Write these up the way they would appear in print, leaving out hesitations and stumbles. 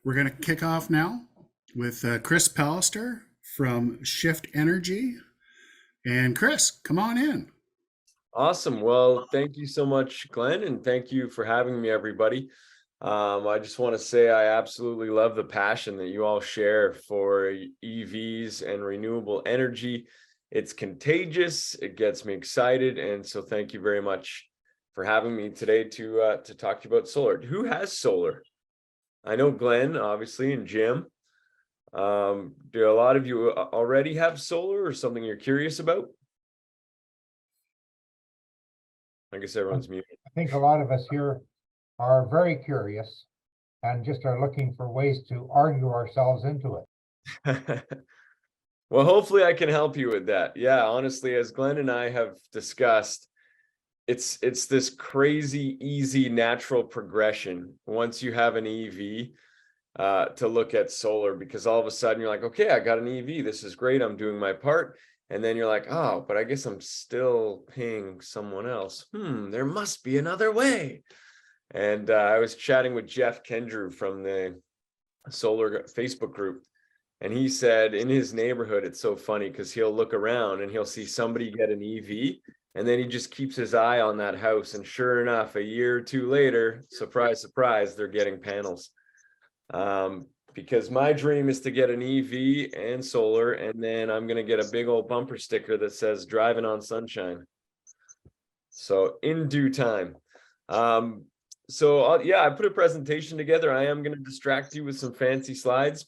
We're going to kick off now with Chris Palliser from Shift Energy. And Chris, come on in. Awesome. Well, thank you so much, Glenn, and thank you for having me, everybody. I just want to say I absolutely love the passion that you all share for EVs and renewable energy. It's contagious. It gets me excited, and so thank you very much for having me today to talk to you about solar. Who has solar? I know Glenn, obviously, and Jim. Do a lot of you already have solar, or something you're curious about? I guess everyone's muted. I think a lot of us here are very curious and just are looking for ways to argue ourselves into it. Well, hopefully I can help you with that. Yeah, honestly, as Glenn and I have discussed, it's this crazy, easy, natural progression once you have an EV to look at solar, because all of a sudden you're like, okay, I got an EV. This is great. I'm doing my part. And then you're like, oh, but I guess I'm still paying someone else. There must be another way. And I was chatting with Jeff Kendrew from the solar Facebook group. And he said in his neighborhood, it's so funny because he'll look around and he'll see somebody get an EV. And then he just keeps his eye on that house. And sure enough, a year or two later, surprise, surprise, they're getting panels. Because my dream is to get an EV and solar, and then I'm going to get a big old bumper sticker that says driving on sunshine. So in due time. Yeah, I put a presentation together. I am going to distract you with some fancy slides.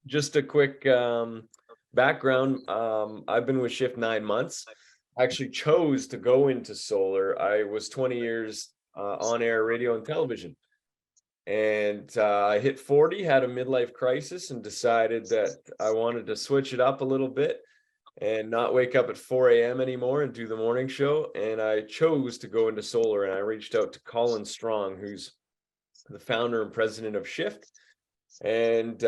Just a quick background. I've been with Shift 9 months. I actually chose to go into solar. I was 20 years on air radio and television. And I hit 40, had a midlife crisis, and decided that I wanted to switch it up a little bit and not wake up at 4 a.m. anymore and do the morning show. And I chose to go into solar, and I reached out to Colin Strong, who's the founder and president of Shift. And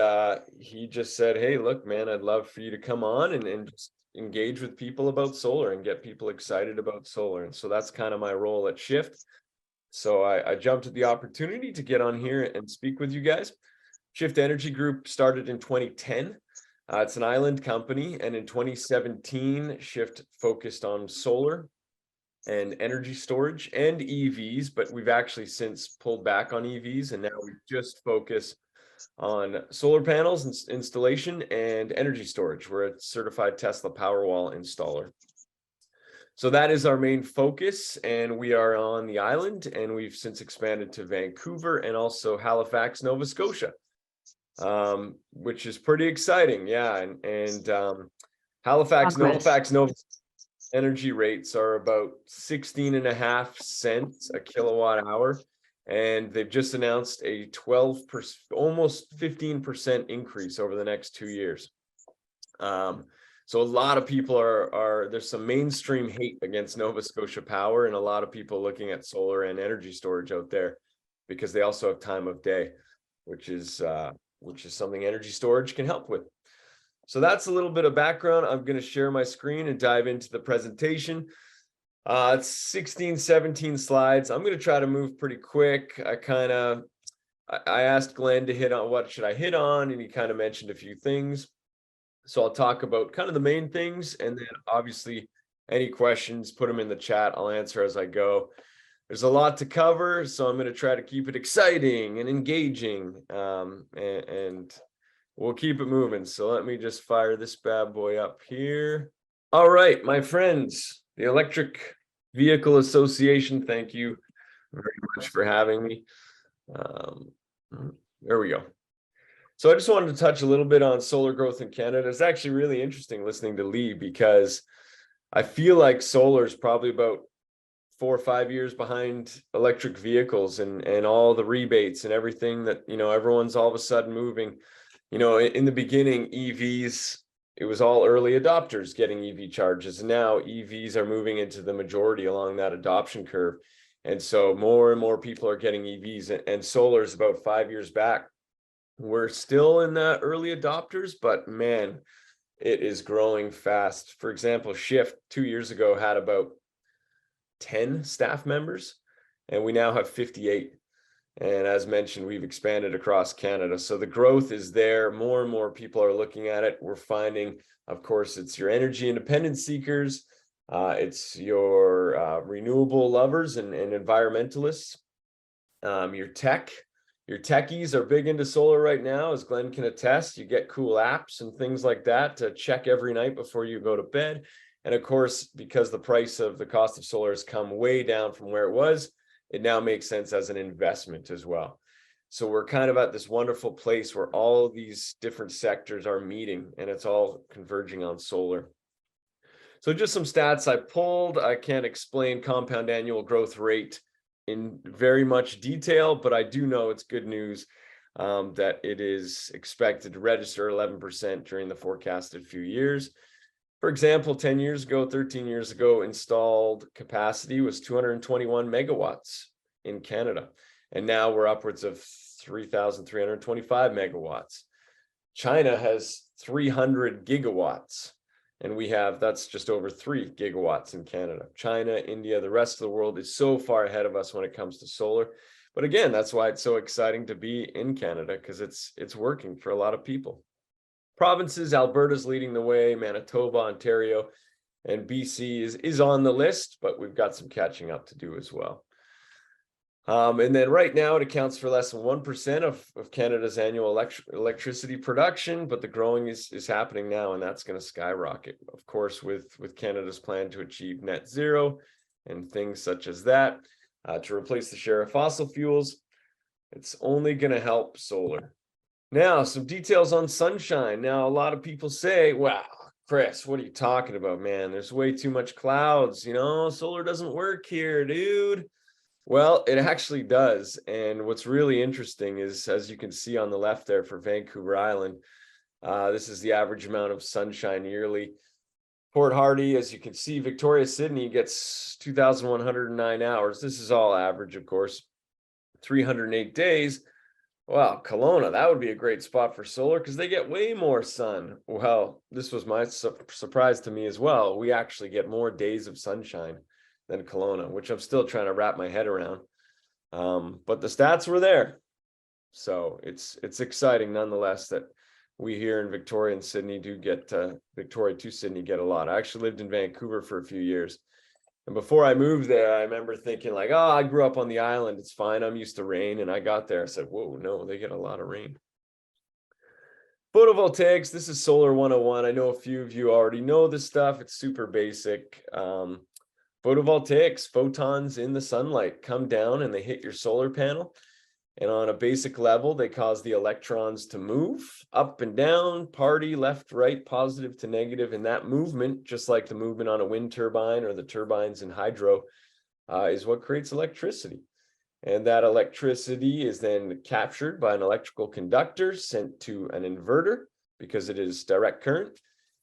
he just said, hey, look, man, I'd love for you to come on and just engage with people about solar and get people excited about solar. And so that's kind of my role at Shift. So I jumped at the opportunity to get on here and speak with you guys. Shift Energy Group started in 2010. It's an island company. And in 2017, Shift focused on solar and energy storage and EVs, but we've actually since pulled back on EVs. And now we just focus on solar panels and installation and energy storage. We're a certified Tesla Powerwall installer. So that is our main focus, and we are on the island, and we've since expanded to Vancouver and also Halifax, Nova Scotia, which is pretty exciting. Yeah, and Halifax, Nova energy rates are about 16.5 cents a kilowatt hour, and they've just announced a 12%, almost 15% increase over the next 2 years. So a lot of people there's some mainstream hate against Nova Scotia Power, and a lot of people looking at solar and energy storage out there because they also have time of day, which is something energy storage can help with. So that's a little bit of background. I'm going to share my screen and dive into the presentation. It's 16, 17 slides. I'm going to try to move pretty quick. I asked Glenn to hit on what should I hit on, and he kind of mentioned a few things. So I'll talk about kind of the main things, and then obviously any questions, put them in the chat. I'll answer as I go. There's a lot to cover, so I'm going to try to keep it exciting and engaging, and we'll keep it moving. So let me just fire this bad boy up here. All right, my friends, the Electric Vehicle Association, thank you very much for having me. There we go. So I just wanted to touch a little bit on solar growth in Canada. It's actually really interesting listening to Lee, because I feel like solar is probably about 4 or 5 years behind electric vehicles and all the rebates and everything that, everyone's all of a sudden moving. In the beginning, EVs, it was all early adopters getting EV charges. And now EVs are moving into the majority along that adoption curve. And so more and more people are getting EVs, and solar is about 5 years back. We're still in the early adopters, but man, it is growing fast. For example, Shift 2 years ago had about 10 staff members, and we now have 58. And as mentioned, we've expanded across Canada. So the growth is there. More and more people are looking at it. We're finding, of course, it's your energy independence seekers. It's your renewable lovers and environmentalists. Your techies are big into solar right now, as Glenn can attest. You get cool apps and things like that to check every night before you go to bed. And of course, because the cost of solar has come way down from where it was, it now makes sense as an investment as well. So we're kind of at this wonderful place where all these different sectors are meeting, and it's all converging on solar. So just some stats I pulled. I can't explain compound annual growth rate in very much detail, but I do know it's good news that it is expected to register 11% during the forecasted few years. For example, 10 years ago, 13 years ago, installed capacity was 221 megawatts in Canada. And now we're upwards of 3,325 megawatts. China has 300 gigawatts. And that's just over 3 gigawatts in Canada. China, India, the rest of the world is so far ahead of us when it comes to solar. But again, that's why it's so exciting to be in Canada, because it's working for a lot of people. Provinces, Alberta's leading the way, Manitoba, Ontario, and BC is on the list, but we've got some catching up to do as well. And then right now it accounts for less than 1% of Canada's annual electricity production, but the growing is happening now, and that's going to skyrocket, of course, with Canada's plan to achieve net zero and things such as that, to replace the share of fossil fuels. It's only going to help solar. Now, some details on sunshine. Now, a lot of people say, wow, Chris, what are you talking about, man? There's way too much clouds, solar doesn't work here, dude. Well, it actually does. And what's really interesting is, as you can see on the left there for Vancouver Island, this is the average amount of sunshine yearly. Port Hardy, as you can see, Victoria, Sydney gets 2,109 hours. This is all average, of course, 308 days. Wow, Kelowna, that would be a great spot for solar because they get way more sun. Well, this was my surprise to me as well. We actually get more days of sunshine than Kelowna, which I'm still trying to wrap my head around. But the stats were there. So it's exciting nonetheless that we here in Victoria and Sydney do get, Victoria to Sydney get a lot. I actually lived in Vancouver for a few years. And before I moved there, I remember thinking like, oh, I grew up on the island. It's fine. I'm used to rain. And I got there. I said, whoa, no, they get a lot of rain. Photovoltaics. This is Solar 101. I know a few of you already know this stuff. It's super basic. Photovoltaics, photons in the sunlight come down and they hit your solar panel. And on a basic level, they cause the electrons to move up and down, party, left, right, positive to negative. And that movement, just like the movement on a wind turbine or the turbines in hydro, is what creates electricity. And that electricity is then captured by an electrical conductor sent to an inverter because it is direct current.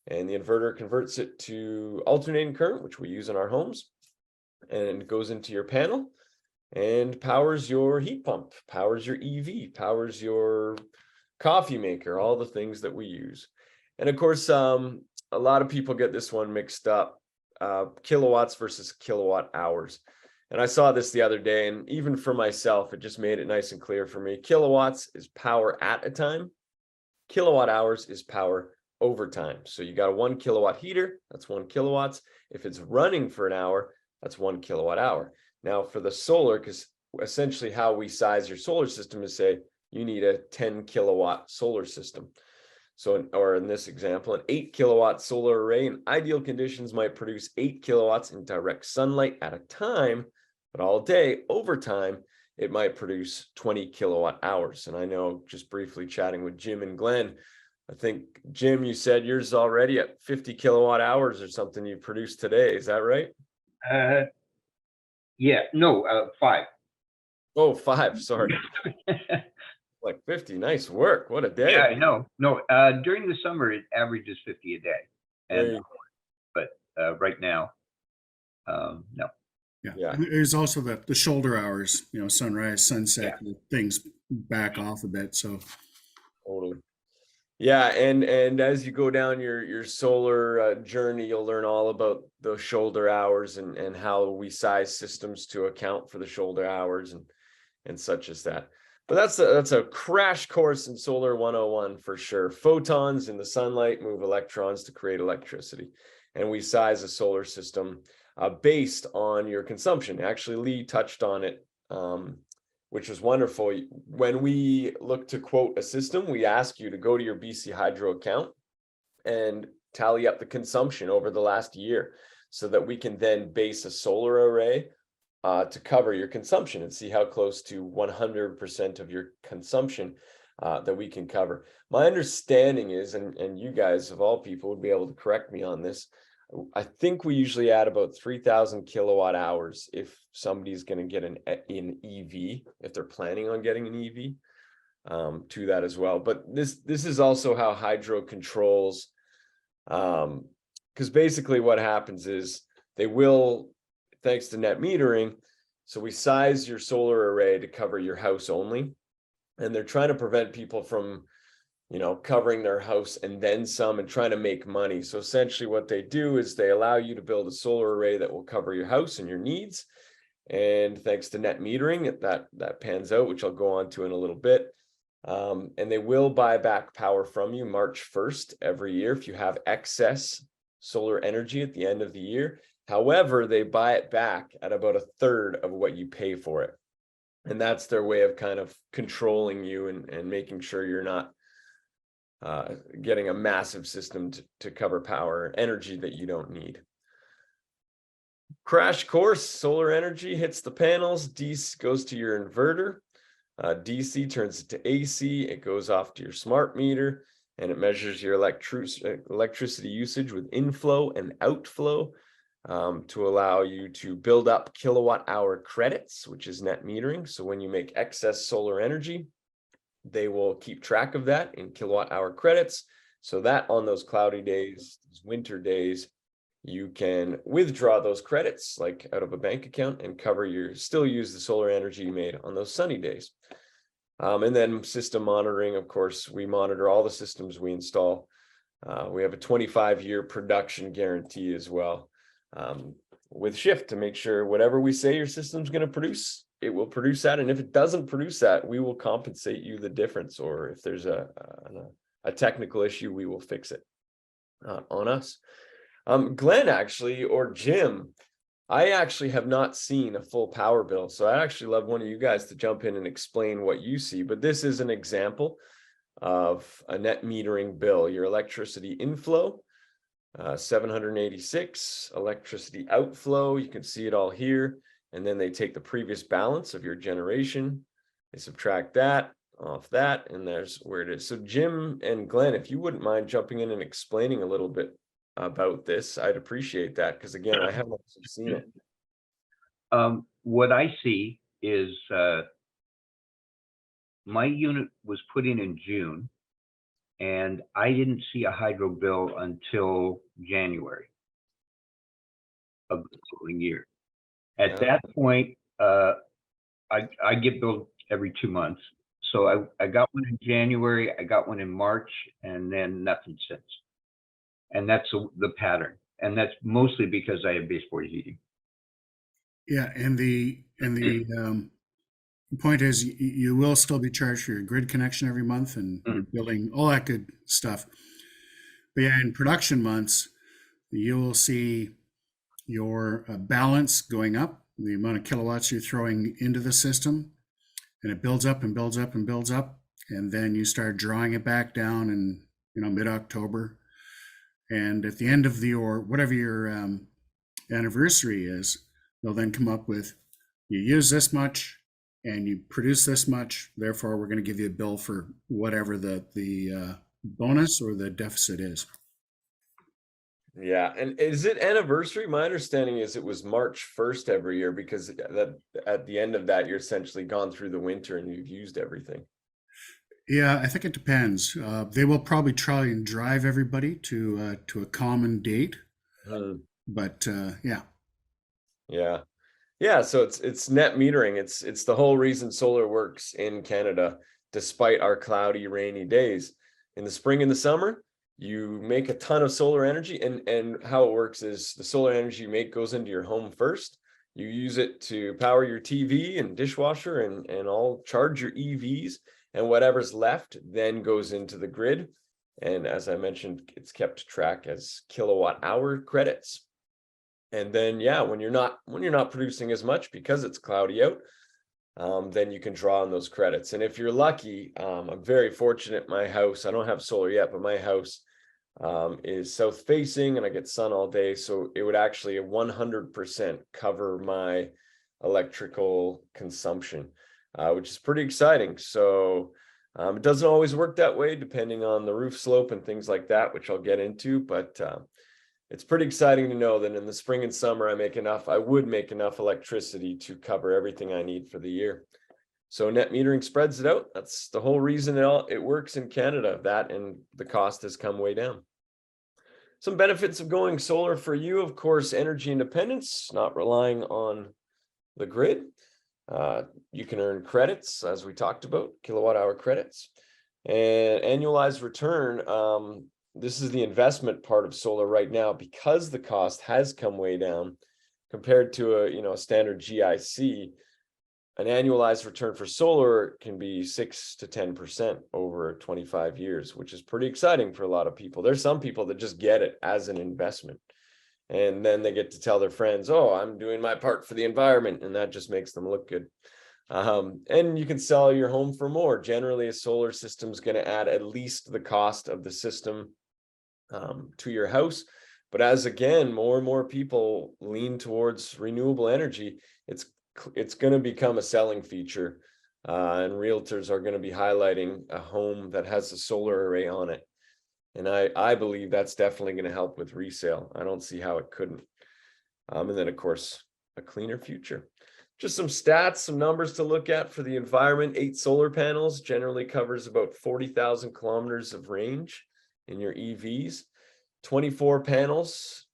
And the inverter converts it to alternating current, which we use in our homes, and it goes into your panel and powers your heat pump, powers your EV, powers your coffee maker, all the things that we use. And of course, a lot of people get this one mixed up, kilowatts versus kilowatt hours. And I saw this the other day, and even for myself, it just made it nice and clear for me. Kilowatts is power at a time. Kilowatt hours is power over time. So you got a 1 kilowatt heater, that's 1 kilowatts. If it's running for an hour, that's 1 kilowatt hour. Now for the solar, because essentially how we size your solar system is say you need a 10 kilowatt solar system. So, or in this example, an 8 kilowatt solar array in ideal conditions might produce 8 kilowatts in direct sunlight at a time, but all day over time, it might produce 20 kilowatt hours. And I know just briefly chatting with Jim and Glenn, I think, Jim, you said yours is already at 50 kilowatt hours or something you produced today. Is that right? Yeah, no, 5. Oh, 5, sorry. Like 50, nice work. What a day. Yeah, no, during the summer, it averages 50 a day. And, but right now, no. Yeah. There's also the shoulder hours, sunrise, sunset, things back off a bit. So totally. Yeah, and as you go down your solar journey, you'll learn all about the shoulder hours and how we size systems to account for the shoulder hours. And and such as that. But that's a crash course in solar 101 for sure. Photons in the sunlight move electrons to create electricity. And we size a solar system based on your consumption. Actually, Lee touched on it, which was wonderful. When we look to quote a system, we ask you to go to your BC Hydro account and tally up the consumption over the last year so that we can then base a solar array to cover your consumption and see how close to 100% of your consumption that we can cover. My understanding is, and you guys of all people would be able to correct me on this, I think we usually add about 3,000 kilowatt hours if somebody's going to get an EV, if they're planning on getting an EV, to that as well. But this is also how hydro controls, because basically what happens is they will, thanks to net metering, so we size your solar array to cover your house only, and they're trying to prevent people from, you know, covering their house and then some and trying to make money. So essentially what they do is they allow you to build a solar array that will cover your house and your needs. And thanks to net metering, that pans out, which I'll go on to in a little bit. And they will buy back power from you March 1st every year if you have excess solar energy at the end of the year. However, they buy it back at about a third of what you pay for it. And that's their way of kind of controlling you and making sure you're not getting a massive system to cover power energy that you don't need. Crash course, solar energy hits the panels, DC goes to your inverter, DC turns it to AC, it goes off to your smart meter, and it measures your electricity usage with inflow and outflow to allow you to build up kilowatt hour credits, which is net metering. So when you make excess solar energy, they will keep track of that in kilowatt hour credits so that on those cloudy days, those winter days, you can withdraw those credits like out of a bank account and still use the solar energy you made on those sunny days. And then system monitoring, of course, we monitor all the systems we install. We have a 25-year production guarantee as well with Shift to make sure whatever we say your system's going to produce, it will produce that. And if it doesn't produce that, we will compensate you the difference. Or if there's a technical issue, we will fix it on us. Glenn, actually, or Jim, I actually have not seen a full power bill. So I'd actually love one of you guys to jump in and explain what you see. But this is an example of a net metering bill. Your electricity inflow, 786, electricity outflow, you can see it all here. And then they take the previous balance of your generation, they subtract that off that, and there's where it is. So Jim and Glenn, if you wouldn't mind jumping in and explaining a little bit about this, I'd appreciate that, because again, I haven't seen it. What I see is my unit was put in June, and I didn't see a hydro bill until January of the following year. At that point, I get billed every 2 months. So I got one in January, I got one in March, and then nothing since. And that's the pattern. And that's mostly because I have baseboard heating. Yeah, and the point is you will still be charged for your grid connection every month and your billing, all that good stuff. But yeah, in production months, you will see your balance going up, the amount of kilowatts you're throwing into the system, and it builds up and builds up and builds up, and then you start drawing it back down in mid-October, and at the end of whatever your anniversary is, they'll then come up with, you use this much and you produce this much, therefore we're going to give you a bill for whatever the bonus or the deficit is. Yeah, and is it anniversary? My understanding is it was March 1st every year, because that at the end of that, you're essentially gone through the winter and you've used everything. Yeah, I think it depends. They will probably try and drive everybody to a common date, but yeah. So it's net metering. It's the whole reason solar works in Canada, despite our cloudy, rainy days. In the spring and the summer, you make a ton of solar energy, and how it works is the solar energy you make goes into your home first, You use it to power your TV and dishwasher and all charge your EVs, and whatever's left then goes into the grid. And as I mentioned, it's kept track as kilowatt hour credits. And then, yeah, when you're not producing as much because it's cloudy out, then you can draw on those credits. And if you're lucky, I'm very fortunate. My house, I don't have solar yet, but my house is south facing and I get sun all day. So it would actually 100% cover my electrical consumption, which is pretty exciting. So it doesn't always work that way depending on the roof slope and things like that, which I'll get into, but it's pretty exciting to know that in the spring and summer, I would make enough electricity to cover everything I need for the year. So net metering spreads it out. That's the whole reason it works in Canada, that and the cost has come way down. Some benefits of going solar for you, of course, energy independence, not relying on the grid. You can earn credits, as we talked about, kilowatt hour credits, and annualized return. This is the investment part of solar right now, because the cost has come way down compared to a standard GIC. An annualized return for solar can be 6 to 10% over 25 years, which is pretty exciting for a lot of people. There's some people that just get it as an investment, and then they get to tell their friends, oh, I'm doing my part for the environment, and that just makes them look good. And you can sell your home for more. Generally, a solar system is going to add at least the cost of the system to your house. But as again, more and more people lean towards renewable energy, it's going to become a selling feature, and realtors are going to be highlighting a home that has a solar array on it. And I believe that's definitely going to help with resale. I don't see how it couldn't. And then, of course, a cleaner future. Just some stats, some numbers to look at for the environment. 8 solar panels generally covers about 40,000 kilometers of range in your EVs. 24 panels,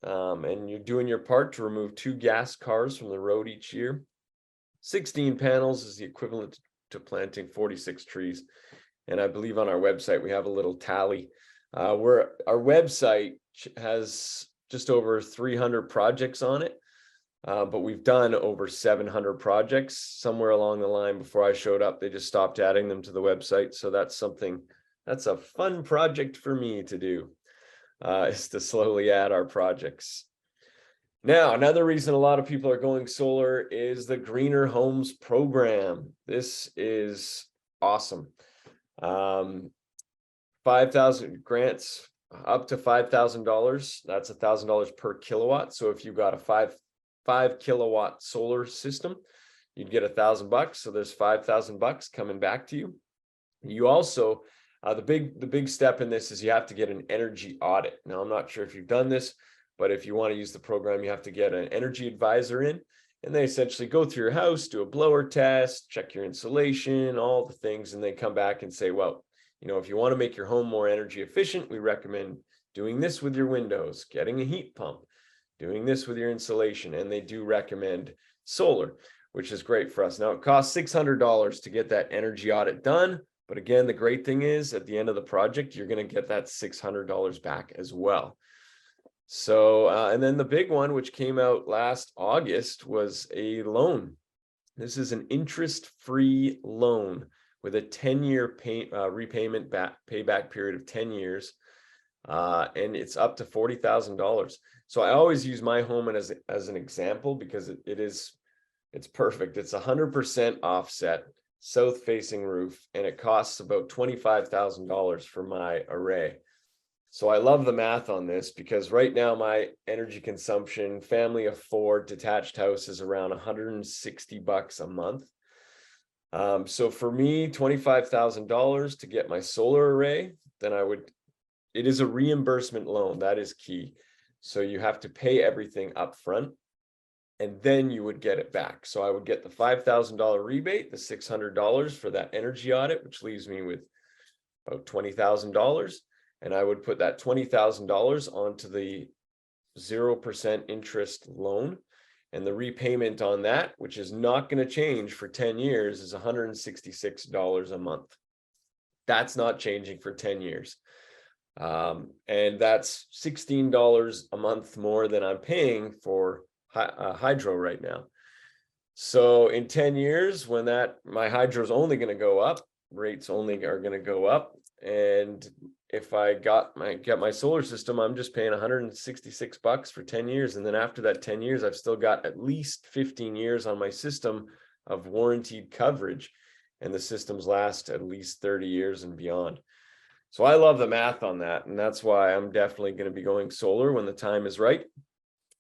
and you're doing your part to remove 2 gas cars from the road each year. 16 panels is the equivalent to planting 46 trees. And I believe on our website, we have a little tally where our website has just over 300 projects on it. But we've done over 700 projects. Somewhere along the line before I showed up, they just stopped adding them to the website. So that's a fun project for me to do, is to slowly add our projects. Now, another reason a lot of people are going solar is the Greener Homes program. This is awesome. 5,000 grants up to $5,000. That's $1,000 per kilowatt. So if you got a 5 kilowatt solar system, you'd get $1,000. So there's $5,000 coming back to you. You also, the big step in this is you have to get an energy audit. Now, I'm not sure if you've done this, but if you want to use the program, you have to get an energy advisor in, and they essentially go through your house, do a blower test, check your insulation, all the things, and they come back and say, well, if you want to make your home more energy efficient, we recommend doing this with your windows, getting a heat pump, doing this with your insulation, and they do recommend solar, which is great for us. Now, it costs $600 to get that energy audit done, but again, the great thing is at the end of the project, you're going to get that $600 back as well. So, and then the big one, which came out last August, was a loan. This is an interest-free loan with a 10-year repayment payback period of 10 years. And it's up to $40,000. So I always use my home as an example because it's perfect. It's 100% offset, south-facing roof, and it costs about $25,000 for my array. So I love the math on this because right now my energy consumption, family of 4, detached house, is around $160 a month. So for me, $25,000 to get my solar array, then it is a reimbursement loan. That is key. So you have to pay everything up front, and then you would get it back. So I would get the $5,000 rebate, the $600 for that energy audit, which leaves me with about $20,000. And I would put that $20,000 onto the 0% interest loan. And the repayment on that, which is not going to change for 10 years, is $166 a month. That's not changing for 10 years. And that's $16 a month more than I'm paying for hydro right now. So in 10 years, when my hydro is only going to go up, rates only are going to go up. And if I get my solar system, I'm just paying $166 for 10 years. And then after that 10 years, I've still got at least 15 years on my system of warranted coverage. And the systems last at least 30 years and beyond. So I love the math on that. And that's why I'm definitely going to be going solar when the time is right.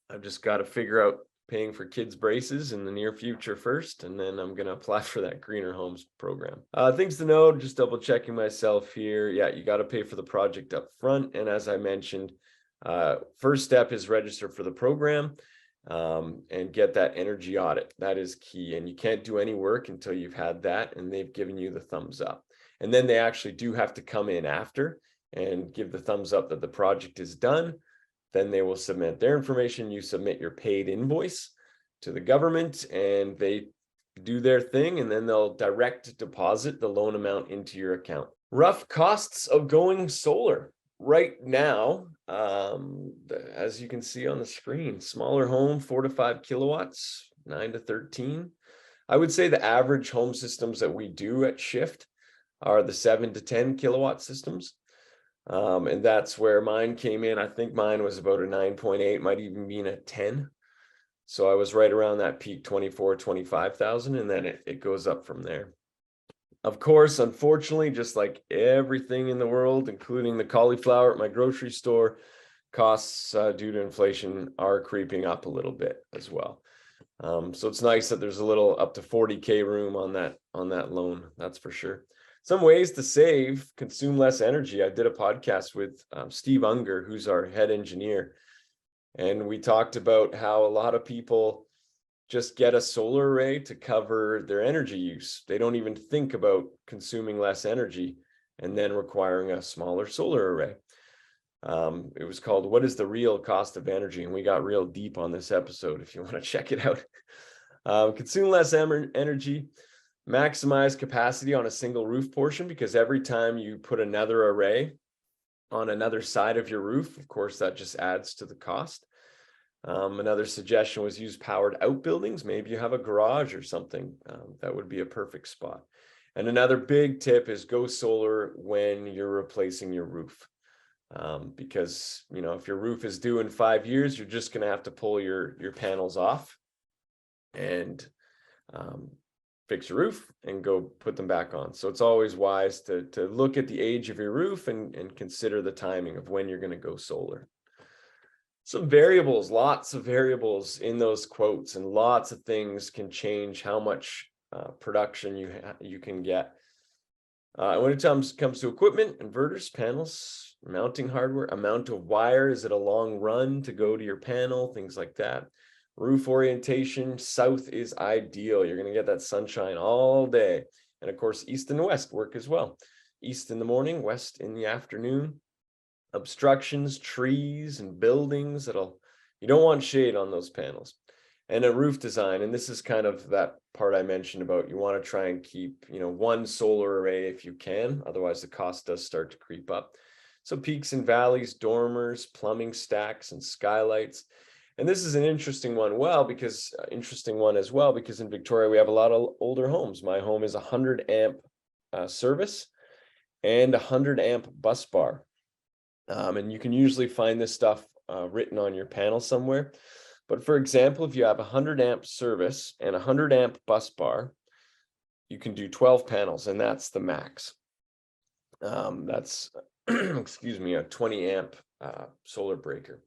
I've just got to figure out paying for kids' braces in the near future first, and then I'm going to apply for that Greener Homes program. Things to know, just double checking myself here. Yeah, you got to pay for the project up front. And as I mentioned, first step is register for the program and get that energy audit. That is key. And you can't do any work until you've had that and they've given you the thumbs up. And then they actually do have to come in after and give the thumbs up that the project is done. Then they will submit their information. You submit your paid invoice to the government and they do their thing, and then they'll direct deposit the loan amount into your account. Rough costs of going solar right now, as you can see on the screen, smaller home, 4 to 5 kilowatts, 9 to 13. I would say the average home systems that we do at Shift are the 7 to 10 kilowatt systems. And that's where mine came in. I think mine was about a 9.8, might even be a 10. So I was right around that peak 24, 25,000, and then it goes up from there. Of course, unfortunately, just like everything in the world, including the cauliflower at my grocery store, costs due to inflation are creeping up a little bit as well. So it's nice that there's a little up to 40K room on that loan, that's for sure. Some ways to save, consume less energy. I did a podcast with Steve Unger, who's our head engineer. And we talked about how a lot of people just get a solar array to cover their energy use. They don't even think about consuming less energy and then requiring a smaller solar array. It was called, "What is the real cost of energy?" And we got real deep on this episode if you want to check it out. Consume less energy. Maximize capacity on a single roof portion, because every time you put another array on another side of your roof, of course, that just adds to the cost. Another suggestion was use powered outbuildings. Maybe you have a garage or something. That would be a perfect spot. And another big tip is go solar when you're replacing your roof. Because, if your roof is due in 5 years, you're just going to have to pull your panels off and fix your roof and go put them back on. So it's always wise to look at the age of your roof and consider the timing of when you're going to go solar. Some variables, lots of variables in those quotes, and lots of things can change how much production you can get. When it comes to equipment, inverters, panels, mounting hardware, amount of wire, is it a long run to go to your panel, things like that. Roof orientation, south is ideal. You're going to get that sunshine all day. And of course, east and west work as well. East in the morning, west in the afternoon. Obstructions, trees and buildings, you don't want shade on those panels. And a roof design, and this is kind of that part I mentioned about, you want to try and keep, one solar array if you can, otherwise the cost does start to creep up. So peaks and valleys, dormers, plumbing stacks, and skylights. And this is an interesting one as well, because in Victoria we have a lot of older homes. My home is 100 amp service and 100 amp bus bar. And you can usually find this stuff written on your panel somewhere. But for example, if you have 100 amp service and 100 amp bus bar, you can do 12 panels, and that's the max. That's, a 20 amp solar breaker.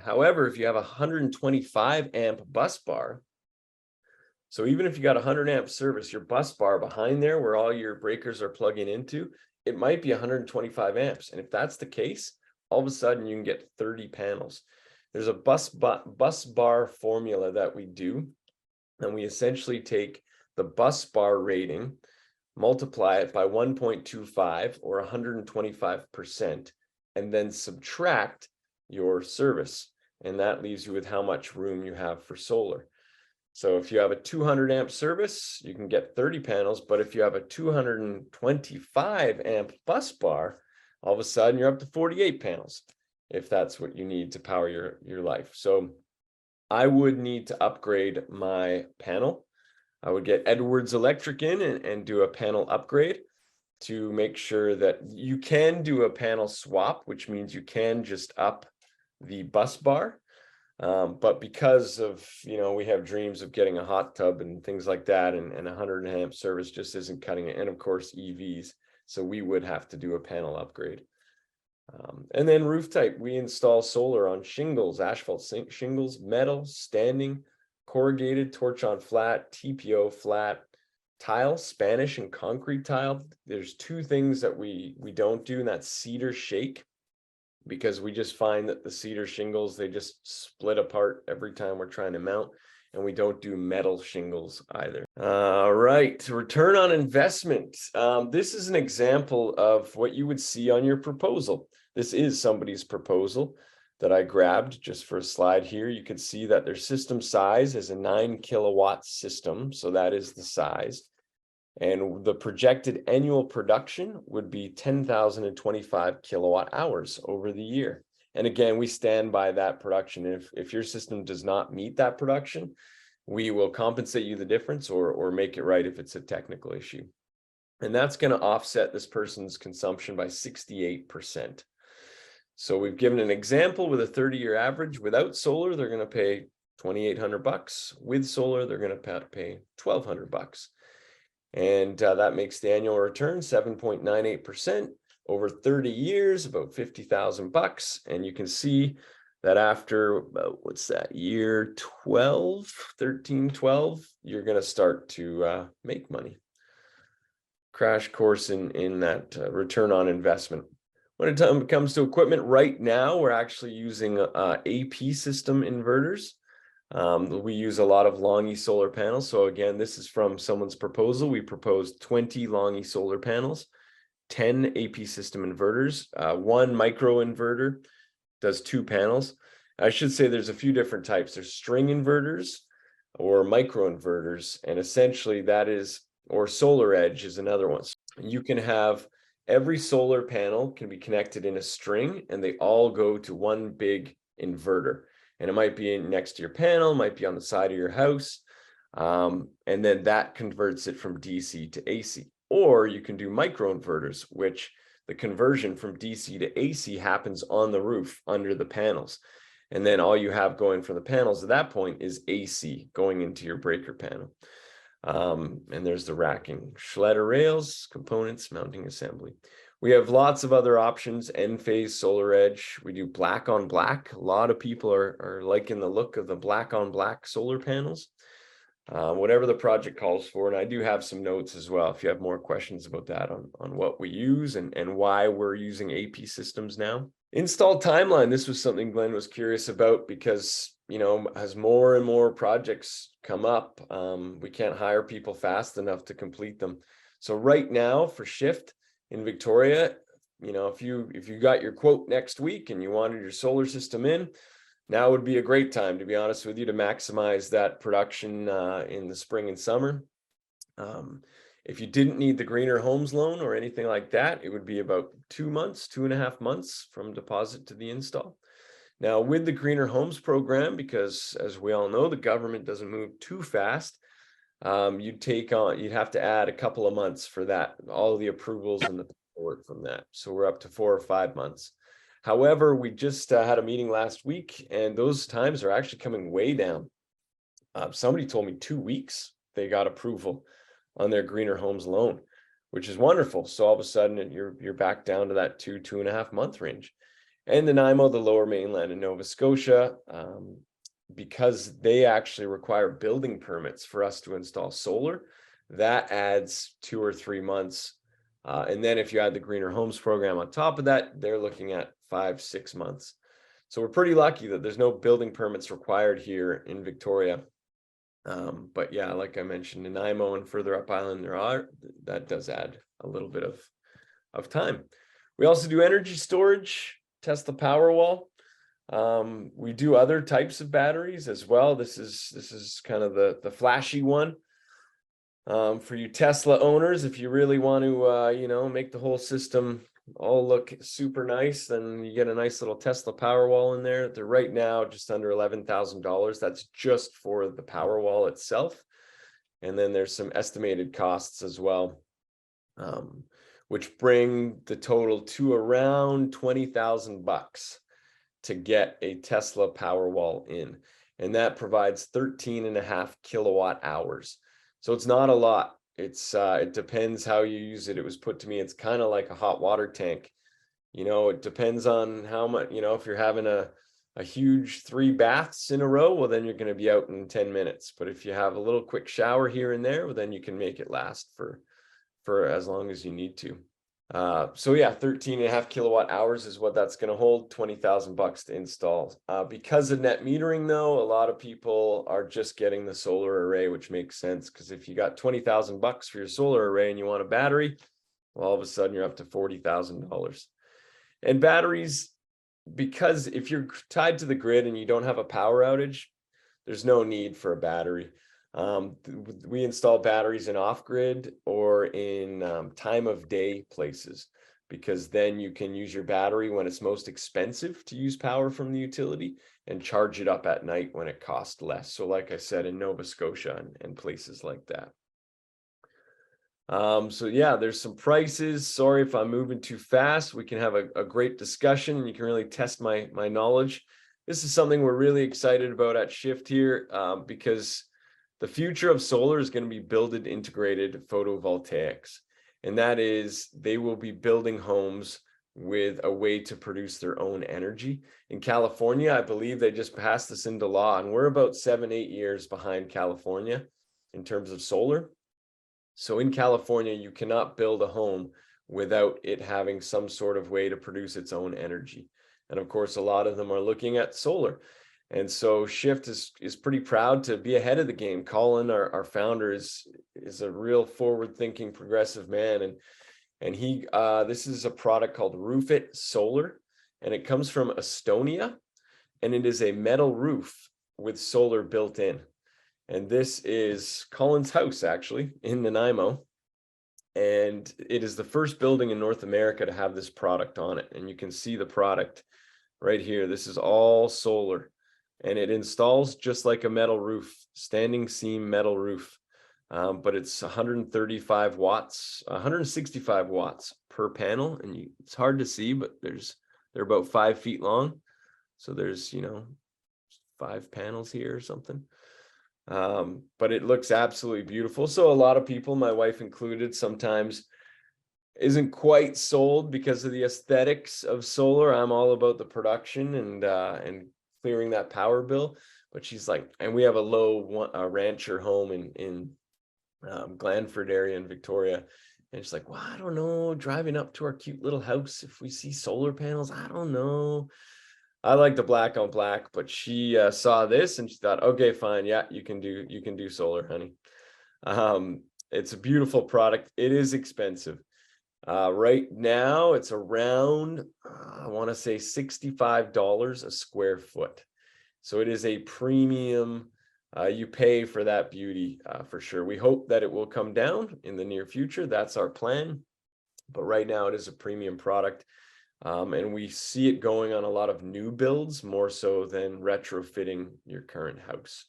However, if you have a 125 amp bus bar, so even if you got 100 amp service, your bus bar behind there where all your breakers are plugging into, it might be 125 amps. And if that's the case, all of a sudden you can get 30 panels. There's a bus bar formula that we do, and we essentially take the bus bar rating, multiply it by 1.25 or 125%, and then subtract your service. And that leaves you with how much room you have for solar. So if you have a 200 amp service, you can get 30 panels. But if you have a 225 amp bus bar, all of a sudden you're up to 48 panels, if that's what you need to power your life. So I would need to upgrade my panel. I would get Edwards Electric in and do a panel upgrade to make sure that you can do a panel swap, which means you can just up the bus bar. But because of, we have dreams of getting a hot tub and things like that, and 100 amp service just isn't cutting it. And of course, EVs. So we would have to do a panel upgrade. And then roof type, we install solar on shingles, asphalt shingles, metal, standing, corrugated, torch on flat, TPO flat, tile, Spanish and concrete tile. There's two things that we don't do, and that's cedar shake, because we just find that the cedar shingles, they just split apart every time we're trying to mount, and we don't do metal shingles either. All right, return on investment. This is an example of what you would see on your proposal. This is somebody's proposal that I grabbed just for a slide here. You can see that their system size is a 9 kilowatt system, so that is the size. And the projected annual production would be 10,025 kilowatt hours over the year. And again, we stand by that production. If your system does not meet that production, we will compensate you the difference or make it right if it's a technical issue. And that's going to offset this person's consumption by 68%. So we've given an example with a 30-year average. Without solar, they're going to pay $2,800. With solar, they're going to pay $1,200. And that makes the annual return 7.98% over 30 years, about $50,000. And you can see that after about, what's that, year 13, 12, you're going to start to make money. Crash course in that return on investment. When it comes to equipment, right now, we're actually using AP system inverters. We use a lot of Longy solar panels. So again, this is from someone's proposal. We proposed 20 Longy solar panels, 10 AP system inverters, one micro inverter does 2 panels. I should say there's a few different types. There's string inverters or micro inverters, and essentially that is, or solar edge is another one. So you can have every solar panel can be connected in a string, and they all go to one big inverter. And it might be next to your panel, might be on the side of your house. And then that converts it from DC to AC. Or you can do micro inverters, which the conversion from DC to AC happens on the roof under the panels. And then all you have going from the panels at that point is AC going into your breaker panel. And there's the racking, Schletter rails, components, mounting assembly. We have lots of other options, N-phase, solar edge. We do black on black. A lot of people are liking the look of the black on black solar panels. Whatever the project calls for. And I do have some notes as well, if you have more questions about that on what we use and why we're using AP systems now. Install timeline. This was something Glenn was curious about because, as more and more projects come up, we can't hire people fast enough to complete them. So right now for Shift in Victoria, if you got your quote next week and you wanted your solar system in, now would be a great time, to be honest with you, to maximize that production in the spring and summer. If you didn't need the Greener Homes loan or anything like that, it would be about 2.5 months from deposit to the install. Now with the Greener Homes program, because as we all know, the government doesn't move too fast, you'd have to add a couple of months for that, all of the approvals and the paperwork from that. So we're up to 4 or 5 months. However, we just had a meeting last week and those times are actually coming way down. Somebody told me 2 weeks they got approval on their Greener Homes loan, which is wonderful. So all of a sudden you're back down to that 2.5 month range. And Nanaimo, the Lower Mainland in Nova Scotia, because they actually require building permits for us to install solar, that adds 2 or 3 months. And then if you add the Greener Homes program on top of that, they're looking at 5-6 months. So we're pretty lucky that there's no building permits required here in Victoria. But yeah, like I mentioned, in Nanaimo and further up island, that does add a little bit of time. We also do energy storage, test the Powerwall. We do other types of batteries as well. This is kind of the flashy one. For you Tesla owners, if you really want to, make the whole system all look super nice, then you get a nice little Tesla Powerwall in there. They're right now just under $11,000. That's just for the Powerwall itself. And then there's some estimated costs as well, which bring the total to around $20,000 to get a Tesla Powerwall in. And that provides 13.5 kilowatt hours. So it's not a lot. It depends how you use it. It was put to me, it's kind of like a hot water tank. You know, it depends on how much, you know, if you're having a huge 3 baths in a row, well, then you're going to be out in 10 minutes. But if you have a little quick shower here and there, well, then you can make it last for as long as you need to. So yeah, 13.5 kilowatt hours is what that's going to hold, $20,000 to install. Because of net metering though, a lot of people are just getting the solar array, which makes sense, because if you got $20,000 for your solar array and you want a battery, well, all of a sudden you're up to $40,000. And batteries, because if you're tied to the grid and you don't have a power outage, there's no need for a battery. We install batteries in off-grid or in time of day places, because then you can use your battery when it's most expensive to use power from the utility and charge it up at night when it costs less. So like I said, in Nova Scotia and places like that. So yeah, there's some prices. Sorry if I'm moving too fast. We can have a great discussion and you can really test my knowledge. This is something we're really excited about at Shift here, because the future of solar is going to be builded integrated photovoltaics. And that is, they will be building homes with a way to produce their own energy. In California, I believe they just passed this into law, and we're about 7-8 years behind California in terms of solar. So in California, you cannot build a home without it having some sort of way to produce its own energy. And of course, a lot of them are looking at solar. And so Shift is pretty proud to be ahead of the game. Colin, our founder, is a real forward-thinking, progressive man. And he this is a product called Roofit Solar, and it comes from Estonia, and it is a metal roof with solar built in. And this is Colin's house, actually, in Nanaimo. And it is the first building in North America to have this product on it. And you can see the product right here. This is all solar. And it installs just like a metal roof, standing seam metal roof. But it's 135 watts, 165 watts per panel. And it's hard to see, but they're about 5 feet long. So there's, 5 panels here or something. But it looks absolutely beautiful. So a lot of people, my wife included, sometimes isn't quite sold because of the aesthetics of solar. I'm all about the production and clearing that power bill. But she's like, and we have a low rancher home in Glanford area in Victoria. And she's like, well, I don't know, driving up to our cute little house, if we see solar panels, I don't know. I like the black on black, but she saw this and she thought, okay, fine. Yeah, you can do solar, honey. It's a beautiful product. It is expensive. Right now it's around, I want to say $65 a square foot. So it is a premium. You pay for that beauty for sure. We hope that it will come down in the near future. That's our plan. But right now it is a premium product. And we see it going on a lot of new builds more so than retrofitting your current house.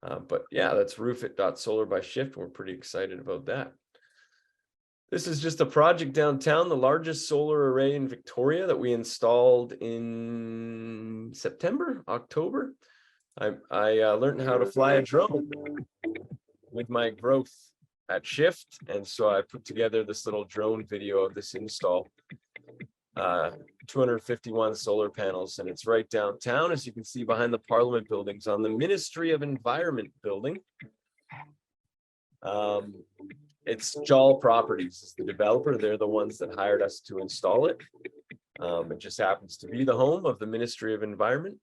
But yeah, that's roofit.solar by Shift. We're pretty excited about that. This is just a project downtown, the largest solar array in Victoria that we installed in October. I learned how to fly a drone with my growth at Shift. And so I put together this little drone video of this install. 251 solar panels, and it's right downtown, as you can see behind the Parliament buildings on the Ministry of Environment building. It's Jal Properties is the developer. They're the ones that hired us to install it. It just happens to be the home of the Ministry of Environment.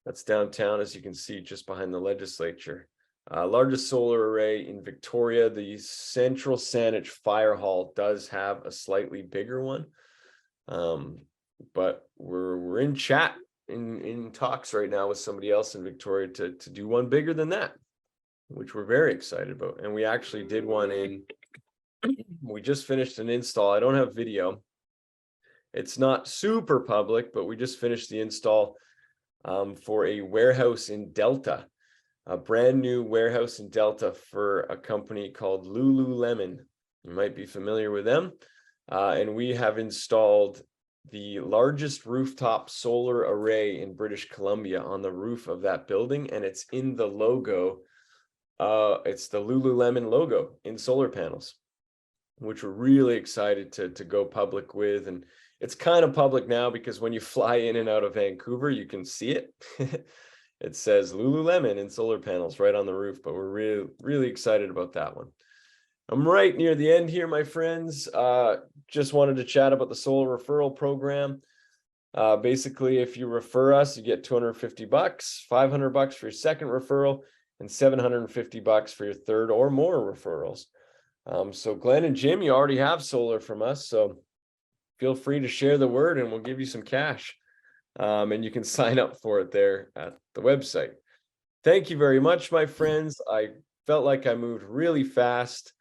That's downtown, as you can see, just behind the legislature. Largest solar array in Victoria. The Central Saanich Fire Hall does have a slightly bigger one. But we're in chat in talks right now with somebody else in Victoria to do one bigger than that, which we're very excited about. And we actually did one we just finished an install. I don't have video, It's not super public, but we just finished the install for a warehouse in Delta, a brand new warehouse in Delta for a company called Lululemon. You might be familiar with them. And we have installed the largest rooftop solar array in British Columbia on the roof of that building, and it's in the logo. It's the Lululemon logo in solar panels, which we're really excited to go public with. And it's kind of public now because when you fly in and out of Vancouver, you can see it. It says Lululemon in solar panels right on the roof, but we're really, really excited about that one. I'm right near the end here, my friends. Just wanted to chat about the solar referral program. Basically, if you refer us, you get $250, $500 for your second referral, and $750 for your third or more referrals. So Glenn and Jim, you already have solar from us, so feel free to share the word and we'll give you some cash. And you can sign up for it there at the website. Thank you very much, my friends. I felt like I moved really fast.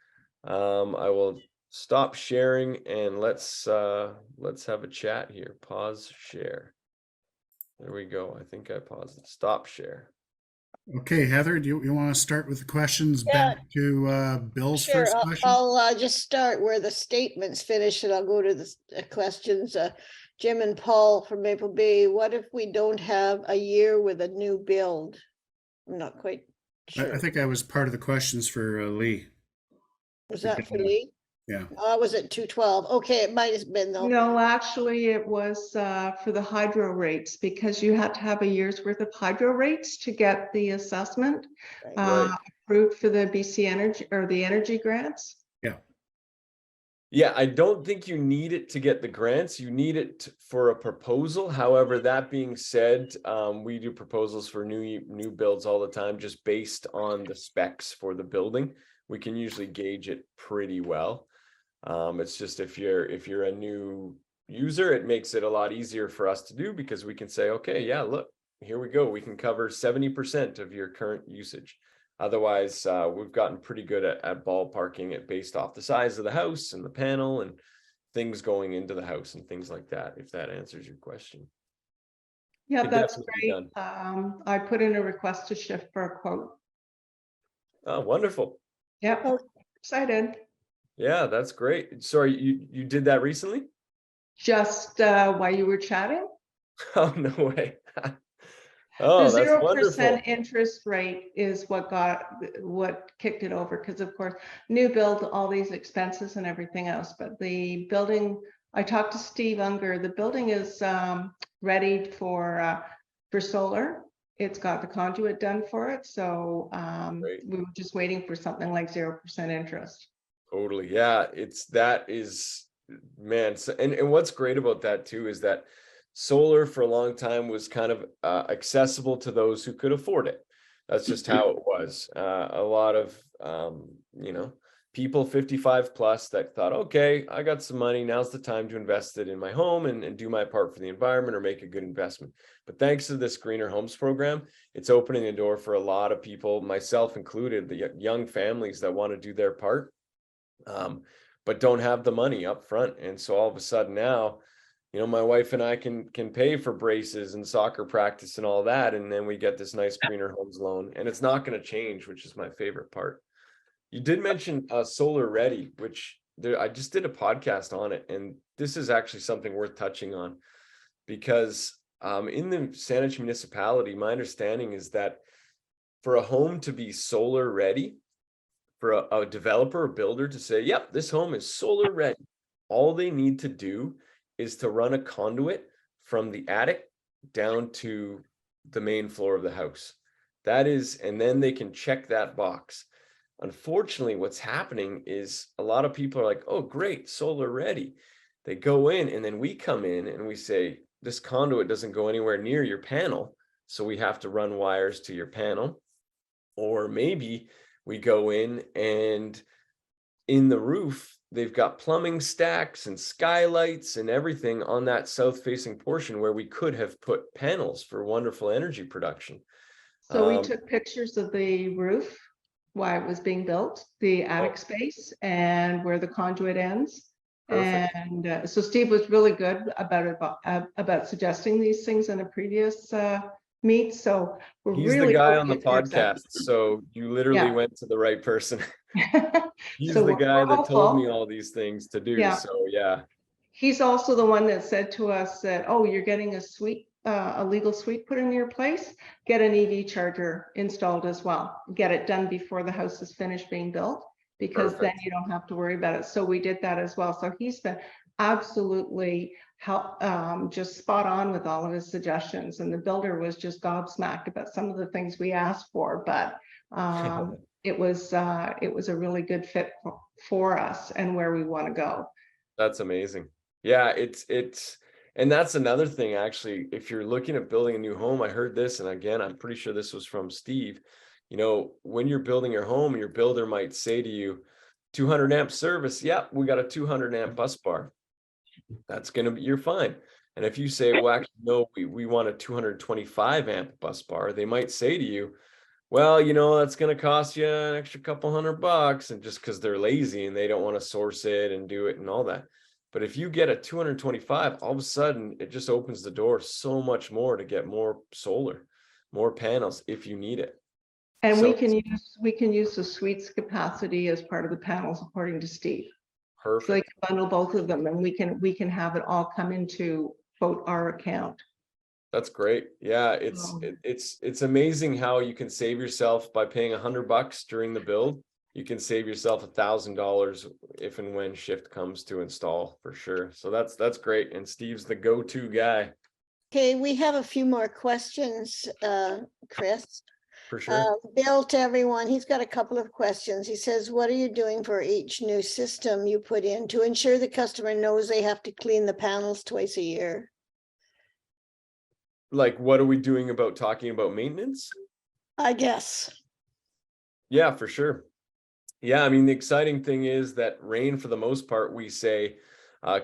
I will stop sharing and let's have a chat here. Pause share. There we go. I think I paused it. Stop share. Okay, Heather, do you want to start with the questions Yeah. back to Bill's Sure, first question? I'll just start where the statements finish and I'll go to the questions. Jim and Paul from Maple Bay, what if we don't have a year with a new build? I'm not quite sure. I think I was part of the questions for Lee. Was that for Lee? Yeah. Was it 212? Okay, it might have been though. No, actually, it was for the hydro rates because you had to have a year's worth of hydro rates to get the assessment Right. approved for the BC Energy or the energy grants. Yeah, I don't think you need it to get the grants. You need it for a proposal. However, that being said, we do proposals for new builds all the time, just based on the specs for the building. We can usually gauge it pretty well. It's just if you're a new user, it makes it a lot easier for us to do because we can say, okay, yeah, look, here we go. We can cover 70% of your current usage. Otherwise, we've gotten pretty good at ballparking it based off the size of the house and the panel and things going into the house and things like that, if that answers your question. Yeah, Could that's definitely be great. done. I put in a request to shift for a quote. Oh, wonderful. Yeah, Oh. excited. Yeah, that's great. Sorry, you did that recently? Just while you were chatting. Oh, no way. Oh, The that's 0% wonderful. interest rate is what kicked it over because of course new build, all these expenses and everything else. But the building, I talked to Steve Unger, the building is ready for solar. It's got the conduit done for it. So Great. we were just waiting for something like 0% interest. Totally. Yeah, man. So, and what's great about that too is that solar for a long time was kind of accessible to those who could afford it. That's just how it was. A lot of people 55 plus that thought, okay, I got some money, now's the time to invest it in my home and do my part for the environment or make a good investment. But thanks to this Greener Homes program, it's opening the door for a lot of people, myself included, the young families that want to do their part, but don't have the money up front. And so all of a sudden now, my wife and I can pay for braces and soccer practice and all that. And then we get this nice Greener Homes loan, and it's not going to change, which is my favorite part. You did mention Solar Ready, which I just did a podcast on it. And this is actually something worth touching on because in the Saanich municipality, my understanding is that for a home to be solar ready, for a developer or builder to say, yep, this home is solar ready, all they need to do is to run a conduit from the attic down to the main floor of the house. And then they can check that box. Unfortunately, what's happening is a lot of people are like, oh, great, solar ready. They go in and then we come in and we say, this conduit doesn't go anywhere near your panel. So we have to run wires to your panel. Or maybe we go in and in the roof, they've got plumbing stacks and skylights and everything on that south facing portion where we could have put panels for wonderful energy production. So we took pictures of the roof while it was being built, the attic space and where the conduit ends. Perfect. And so Steve was really good about suggesting these things in a previous meet. So we're He's the really guy on the hoping for acceptance. podcast, so you literally Yeah. went to the right person. He's So the we're guy that told me hopeful. all these things to do. Yeah. So yeah, He's also the one that said to us that, oh, you're getting a legal suite put in your place, get an EV charger installed as well. Get it done before the house is finished being built, because then perfect. you don't have to worry about it. So we did that as well. So he's been absolutely just spot on with all of his suggestions. And the builder was just gobsmacked about some of the things we asked for, but it was a really good fit for us and where we want to go. That's amazing. Yeah, and that's another thing, actually. If you're looking at building a new home, I heard this, and again, I'm pretty sure this was from Steve. You know, when you're building your home, your builder might say to you, 200 amp service. Yep, we got a 200 amp bus bar. That's gonna be, you're fine. And if you say, well, actually, no, we want a 225 amp bus bar, they might say to you, well, you know, that's going to cost you an extra couple $100, and just because they're lazy and they don't want to source it and do it and all that. But if you get a 225, all of a sudden it just opens the door so much more to get more solar, more panels if you need it. And So we can use the suites capacity as part of the panels, according to Steve. So they perfect. can bundle both of them, and we can have it all come into quote our account. That's great. Yeah, Um, it's amazing how you can save yourself by paying $100 during the build. You can save yourself $1,000 if and when shift comes to install, for sure. So that's great. And Steve's the go-to guy, Okay, we have a few more questions, Chris. for sure. Bill, to everyone, he's got a couple of questions. He says, what are you doing for each new system you put in to ensure the customer knows they have to clean the panels twice a year? Like, what are we doing about talking about maintenance? I guess. Yeah, for sure. Yeah, I mean, the exciting thing is that rain, for the most part, we say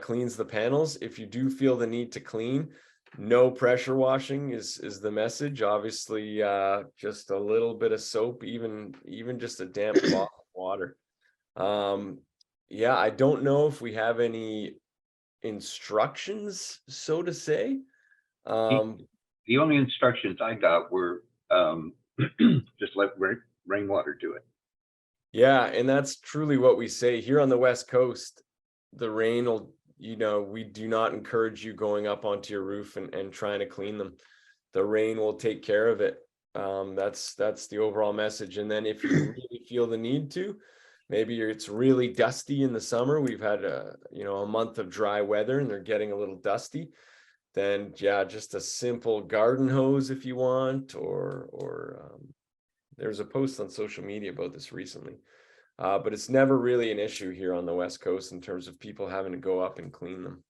cleans the panels. If you do feel the need to clean, no pressure washing is the message. Obviously, just a little bit of soap, even just a damp bottle of water. Yeah, I don't know if we have any instructions, so to say. The only instructions I got were just let rainwater do it. Yeah, and that's truly what we say here on the West Coast. The rain will, you know, we do not encourage you going up onto your roof and trying to clean them. The rain will take care of it. That's the overall message. And then if you really feel the need to, maybe it's really dusty in the summer. We've had a month of dry weather and they're getting a little dusty. Then yeah, just a simple garden hose if you want, or there's a post on social media about this recently. But it's never really an issue here on the West Coast in terms of people having to go up and clean them.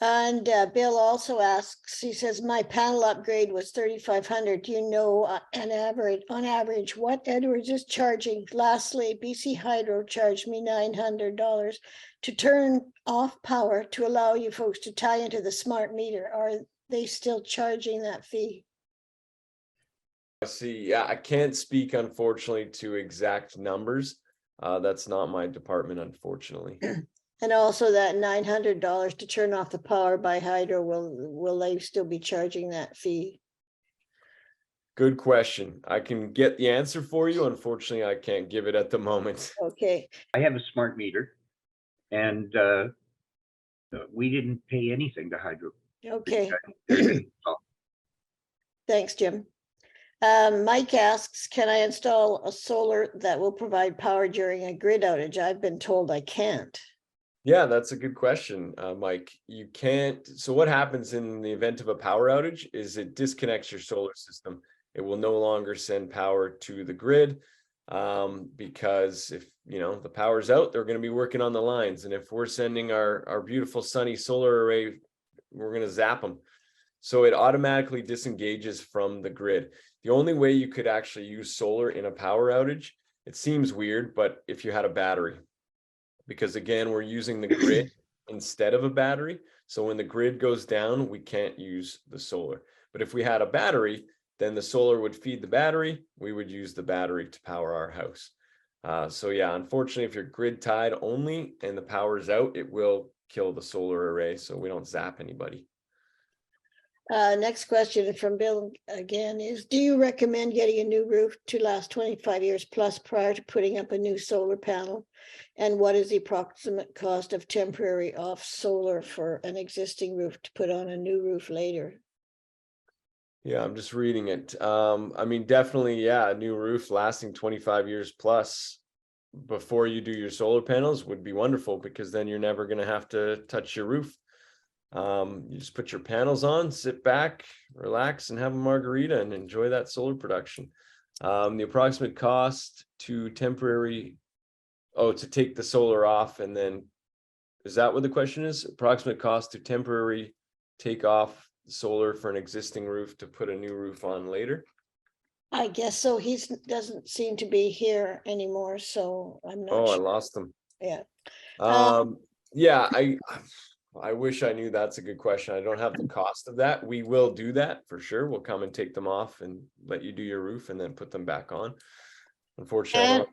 And Bill also asks, he says, my panel upgrade was $3,500. Do you know on average what Edwards is charging? Lastly, BC Hydro charged me $900 to turn off power to allow you folks to tie into the smart meter. Are they still charging that fee? I see. Yeah, I can't speak, unfortunately, to exact numbers. That's not my department, unfortunately. And also that $900 to turn off the power by Hydro, will they still be charging that fee? Good question. I can get the answer for you. Unfortunately, I can't give it at the moment. Okay, I have a smart meter, and we didn't pay anything to Hydro. okay. Oh, Thanks, Jim. Mike asks, can I install a solar that will provide power during a grid outage? I've been told I can't. Yeah, that's a good question, Mike. You can't. So what happens in the event of a power outage is it disconnects your solar system. It will no longer send power to the grid because if the power's out, they're going to be working on the lines. And if we're sending our beautiful sunny solar array, we're going to zap them. So it automatically disengages from the grid. The only way you could actually use solar in a power outage, it seems weird, but if you had a battery, because again, we're using the grid instead of a battery. So when the grid goes down, we can't use the solar. But if we had a battery, then the solar would feed the battery. We would use the battery to power our house. So yeah, unfortunately, if you're grid tied only and the power's out, it will kill the solar array. So we don't zap anybody. Next question from Bill again is, do you recommend getting a new roof to last 25 years plus prior to putting up a new solar panel? And what is the approximate cost of temporary off solar for an existing roof to put on a new roof later? Yeah, I'm just reading it. I mean, definitely, yeah, a new roof lasting 25 years plus before you do your solar panels would be wonderful, because then you're never going to have to touch your roof. You just put your panels on, sit back, relax, and have a margarita and enjoy that solar production. The approximate cost to to take the solar off, and then, is that what the question is? Approximate cost to temporary take off solar for an existing roof to put a new roof on later? I guess so. He doesn't seem to be here anymore, so I'm not Oh, I sure. lost him. Yeah. Yeah, I wish I knew. That's a good question. I don't have the cost of that. We will do that for sure. We'll come and take them off and let you do your roof and then put them back on. Unfortunately,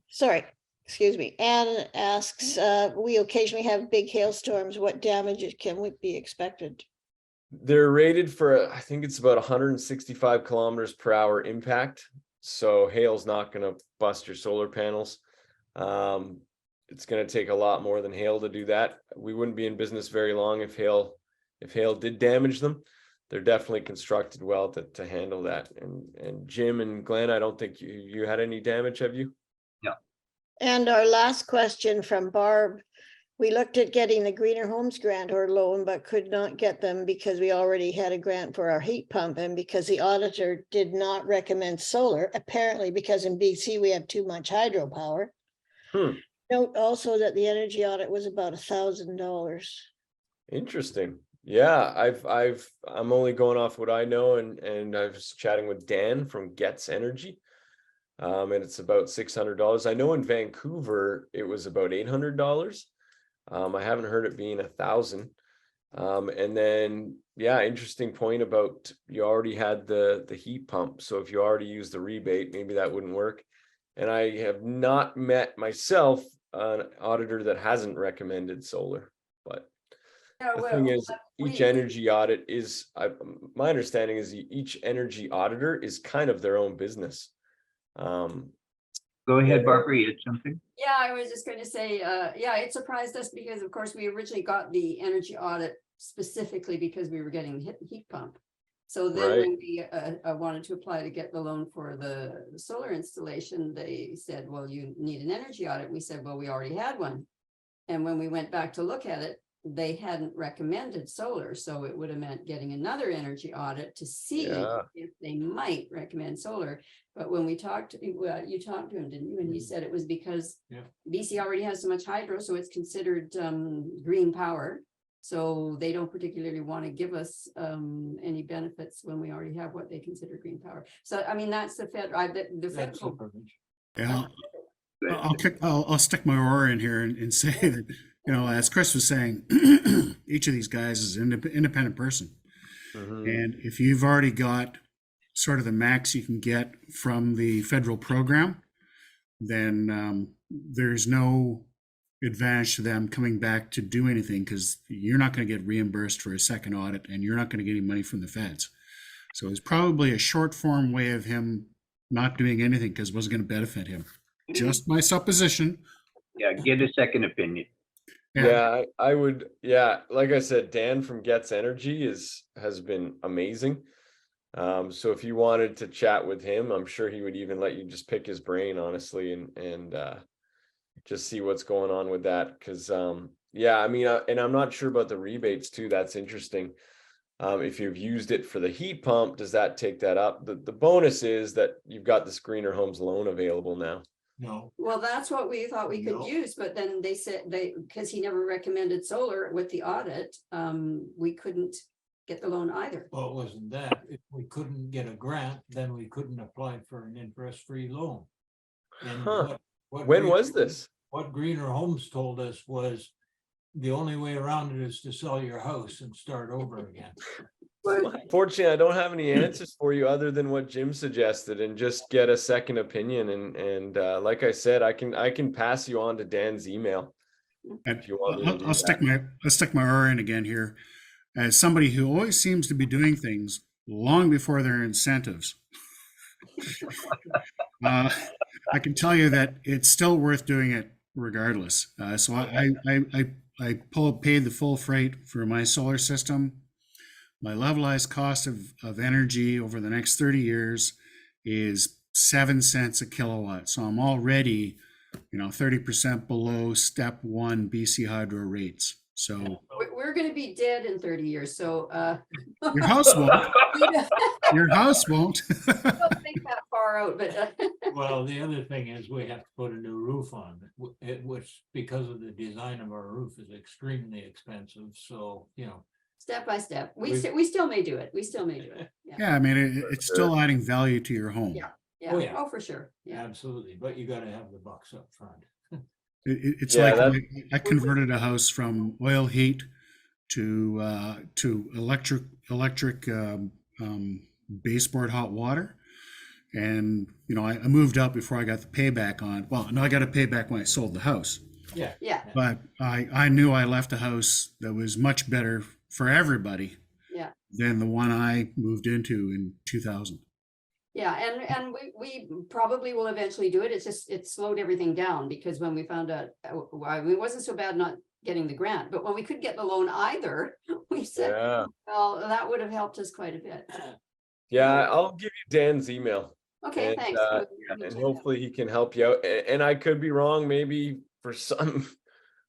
Sorry, excuse me. Anne asks, we occasionally have big hailstorms. What damages can we be expected? they're rated for, I think it's about 165 kilometers per hour impact. So hail's not going to bust your solar panels. It's going to take a lot more than hail to do that. We wouldn't be in business very long if hail did damage them. They're definitely constructed well to handle that. And Jim and Glenn, I don't think you had any damage, have you? No. And our last question from Barb. We looked at getting the Greener Homes grant or loan, but could not get them because we already had a grant for our heat pump and because the auditor did not recommend solar, apparently because in BC we have too much hydropower. Note also that the energy audit was about $1,000. Interesting. Yeah, I'm only going off what I know, and I was chatting with Dan from Gets Energy. And it's about $600. I know in Vancouver it was about $800. I haven't heard it being $1,000. And then, yeah, interesting point about you already had the heat pump. So if you already used the rebate, maybe that wouldn't work. And I have not met myself an auditor that hasn't recommended solar. But the thing is, each energy audit is, my understanding is each energy auditor is kind of their own business. Go ahead, Barbara, you had something? Yeah, I was just going to say, yeah, it surprised us because, of course, we originally got the energy audit specifically because we were getting heat pump. So then when we wanted to apply to get the loan for the solar installation, they said, well, you need an energy audit. We said, well, we already had one. And when we went back to look at it, they hadn't recommended solar. So it would have meant getting another energy audit to see if they might recommend solar. But when we talked, you talked to him, didn't you? And he said it was because BC already has so much hydro, so it's considered green power. So they don't particularly want to give us any benefits when we already have what they consider green power. So, I mean, that's the federal. Yeah, I'll stick my oar in here and say that, you know, as Chris was saying, each of these guys is an independent person. And if you've already got sort of the max you can get from the federal program, then there's no advantage to them coming back to do anything, because you're not going to get reimbursed for a second audit and you're not going to get any money from the feds. So it's probably a short form way of him not doing anything because it wasn't going to benefit him. Just my supposition. Yeah, get a second opinion. Yeah, I would. Yeah, like I said, Dan from Gets Energy has been amazing. So if you wanted to chat with him, I'm sure he would even let you just pick his brain, honestly, and just see what's going on with that. Because yeah, I mean, and I'm not sure about the rebates too. That's interesting. If you've used it for the heat pump, does that take that up? The bonus is that you've got this Greener Homes loan available now. No. Well, that's what we thought we could use, but then they said because he never recommended solar with the audit, we couldn't get the loan either. Well, it wasn't that. If we couldn't get a grant, then we couldn't apply for an interest-free loan. And when was this? What Greener Homes told us was the only way around it is to sell your house and start over again. Fortunately, I don't have any answers for you other than what Jim suggested, and just get a second opinion. And like I said, I can pass you on to Dan's email And if you want me to do I'll stick my R in again here. As somebody who always seems to be doing things long before their incentives, I can tell you that it's still worth doing it regardless. So I paid the full freight for my solar system. My levelized cost of energy over the next 30 years is 7 cents a kilowatt. So I'm already, 30% below step one BC Hydro rates. So We're gonna be dead in 30 years, so your house won't. don't Your house won't. think that far out, but Well, the other thing is we have to put a new roof on it, which because of the design of our roof is extremely expensive. So, step by step, We- we still may do it. We still may do it. Yeah, Yeah, I mean, it's still adding value to your home. Yeah. Oh, yeah. yeah. Oh, for sure. Yeah. absolutely. But you got to have the bucks up front. It's Yeah, like that- I converted a house from oil heat to electric baseboard hot water, and I moved up before I got the payback on. Well, no, I got a payback when I sold the house, Yeah. Yeah. but I knew I left a house that was much better for everybody Yeah. than the one I moved into in 2000. Yeah, and we probably will eventually do it. It's just, it slowed everything down because when we found out, it wasn't so bad not getting the grant, but when we couldn't get the loan either, we said, Yeah. well, that would have helped us quite a bit. Yeah, I'll give you Dan's email, Okay, And, thanks. uh, We'll check and it out. hopefully he can help you out. And I could be wrong, maybe for some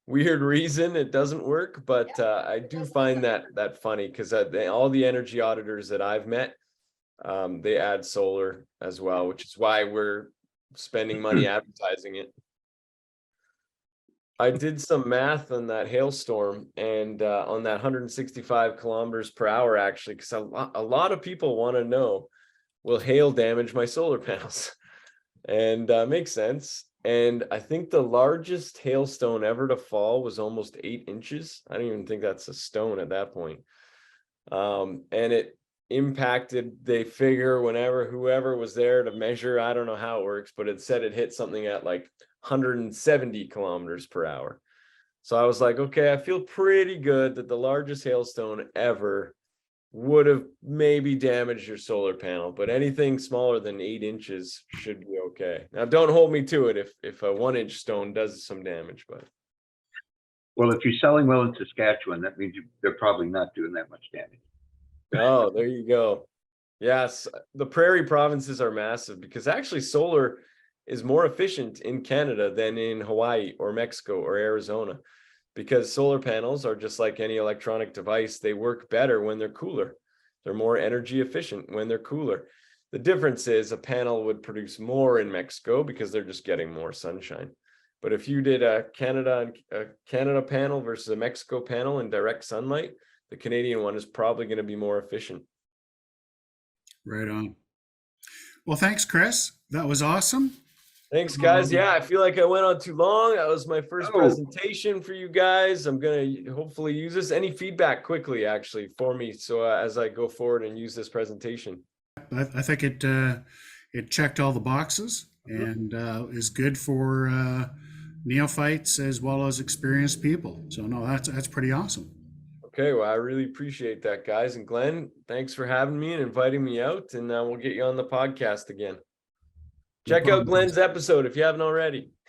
weird reason it doesn't work, but I do doesn't find sound- that funny, because all the energy auditors that I've met, they add solar as well, which is why we're spending money advertising it. I did some math on that hailstorm and on that 165 kilometers per hour, actually, because a lot of people want to know, will hail damage my solar panels? And makes sense. And I think the largest hailstone ever to fall was almost 8 inches. I don't even think that's a stone at that point. And it impacted, they figure, whoever was there to measure, I don't know how it works, but it said it hit something at like 170 kilometers per hour. So I was like, okay, I feel pretty good that the largest hailstone ever would have maybe damaged your solar panel, but anything smaller than 8 inches should be okay. Now, don't hold me to it if a 1-inch stone does some damage, but Well, if you're selling well in Saskatchewan, that means they're probably not doing that much damage. oh, there you go. Yes, the prairie provinces are massive, because actually solar is more efficient in Canada than in Hawaii or Mexico or Arizona, because solar panels are just like any electronic device. They work better when they're cooler. They're more energy efficient when they're cooler. The difference is a panel would produce more in Mexico because they're just getting more sunshine. But if you did a Canada panel versus a Mexico panel in direct sunlight, the Canadian one is probably going to be more efficient. Right on. Well, thanks, Chris. That was awesome. Thanks, guys. Yeah, I feel like I went on too long. That was my first Oh. presentation for you guys. I'm going to hopefully use this. Any feedback quickly, actually, for me, so as I go forward and use this presentation. I think it checked all the boxes and is good for neophytes as well as experienced people. So no, that's pretty awesome. Okay, well, I really appreciate that, guys. And Glenn, thanks for having me and inviting me out, and we'll get you on the podcast again. No Check out problem. Glenn's episode if you haven't already.